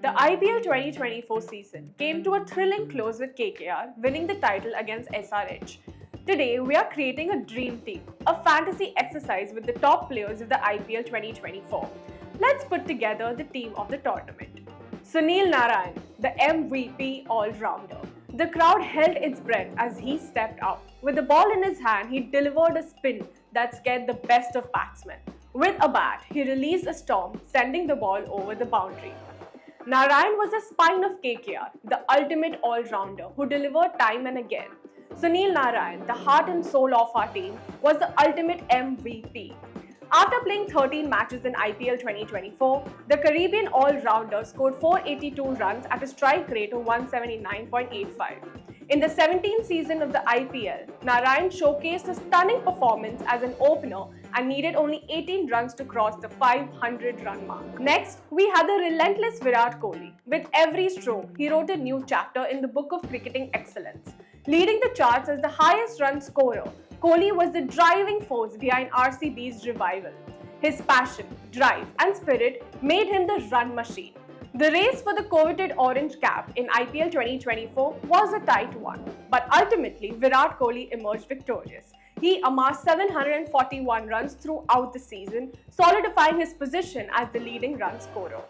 The IPL 2024 season came to a thrilling close with KKR winning the title against SRH. Today, we are creating a dream team, a fantasy exercise with the top players of the IPL 2024. Let's put together the team of the tournament. Sunil Narine, the MVP all-rounder. The crowd held its breath as he stepped out. With the ball in his hand, he delivered a spin that scared the best of batsmen. With a bat, he released a storm, sending the ball over the boundary. Narine was the spine of KKR, the ultimate all-rounder who delivered time and again. Sunil Narine, the heart and soul of our team, was the ultimate MVP. After playing 13 matches in IPL 2024, the Caribbean all-rounder scored 482 runs at a strike rate of 179.85. In the 17th season of the IPL, Narine showcased a stunning performance as an opener and needed only 18 runs to cross the 500-run mark. Next, we had the relentless Virat Kohli. With every stroke, he wrote a new chapter in the book of cricketing excellence. Leading the charts as the highest run scorer, Kohli was the driving force behind RCB's revival. His passion, drive and spirit made him the run machine. The race for the coveted orange cap in IPL 2024 was a tight one, but ultimately Virat Kohli emerged victorious. He amassed 741 runs throughout the season, solidifying his position as the leading run scorer.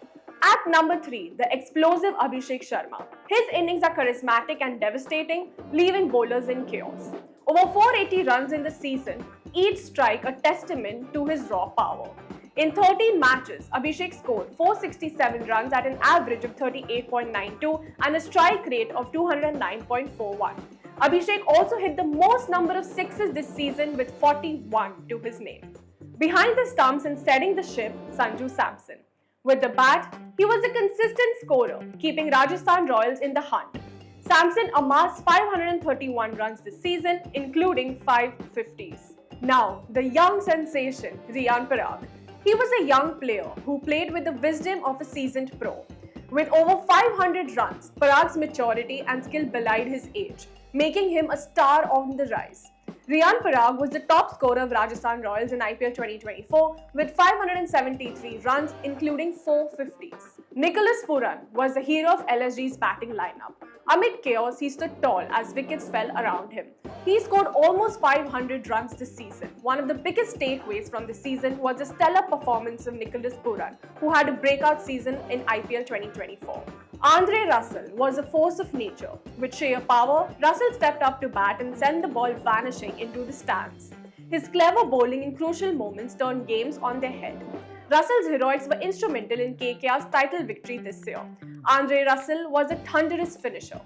At number 3, the explosive Abhishek Sharma. His innings are charismatic and devastating, leaving bowlers in chaos. Over 480 runs in the season, each strike a testament to his raw power. In 13 matches, Abhishek scored 467 runs at an average of 38.92 and a strike rate of 209.41. Abhishek also hit the most number of sixes this season with 41 to his name. Behind the stumps and steadying the ship, Sanju Samson. With the bat, he was a consistent scorer, keeping Rajasthan Royals in the hunt. Samson amassed 531 runs this season, including 5 50s. Now, the young sensation, Riyan Parag. He was a young player who played with the wisdom of a seasoned pro. With over 500 runs, Parag's maturity and skill belied his age, making him a star on the rise. Riyan Parag was the top scorer of Rajasthan Royals in IPL 2024 with 573 runs, including 4 50s. Nicholas Pooran was the hero of LSG's batting lineup. Amid chaos, he stood tall as wickets fell around him. He scored almost 500 runs this season. One of the biggest takeaways from the season was the stellar performance of Nicholas Pooran, who had a breakout season in IPL 2024. Andre Russell was a force of nature. With sheer power, Russell stepped up to bat and sent the ball vanishing into the stands. His clever bowling in crucial moments turned games on their head. Russell's heroics were instrumental in KKR's title victory this year. Andre Russell was a thunderous finisher.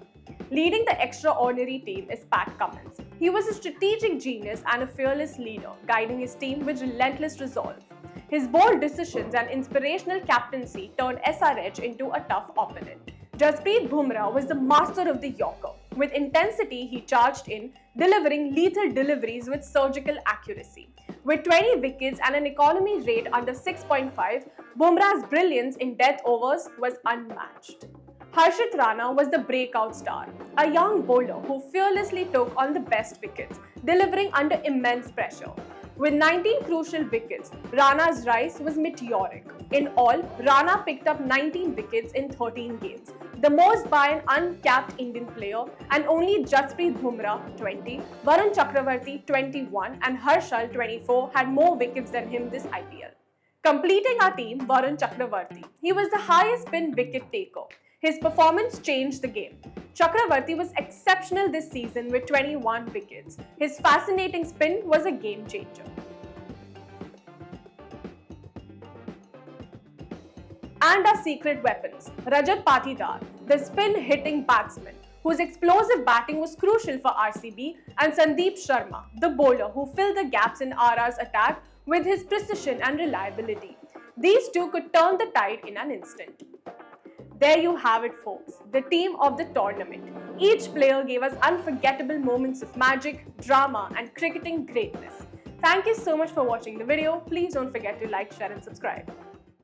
Leading the extraordinary team is Pat Cummins. He was a strategic genius and a fearless leader, guiding his team with relentless resolve. His bold decisions and inspirational captaincy turned SRH into a tough opponent. Jasprit Bumrah was the master of the Yorker. With intensity, he charged in, delivering lethal deliveries with surgical accuracy. With 20 wickets and an economy rate under 6.5, Bumrah's brilliance in death overs was unmatched. Harshit Rana was the breakout star, a young bowler who fearlessly took on the best wickets, delivering under immense pressure. With 19 crucial wickets, Rana's rise was meteoric. In all, Rana picked up 19 wickets in 13 games, the most by an uncapped Indian player, and only Jasprit Bumrah 20, Varun Chakravarti 21 and Harshal 24 had more wickets than him this IPL. Completing our team, Varun Chakravarti. He was the highest spin wicket taker. His performance changed the game. Chakravarti was exceptional this season with 21 wickets. His fascinating spin was a game changer. And our secret weapons, Rajat Patidar, the spin-hitting batsman, whose explosive batting was crucial for RCB, and Sandeep Sharma, the bowler who filled the gaps in RR's attack with his precision and reliability. These two could turn the tide in an instant. There you have it, folks, the team of the tournament. Each player gave us unforgettable moments of magic, drama, and cricketing greatness. Thank you so much for watching the video. Please don't forget to like, share, and subscribe.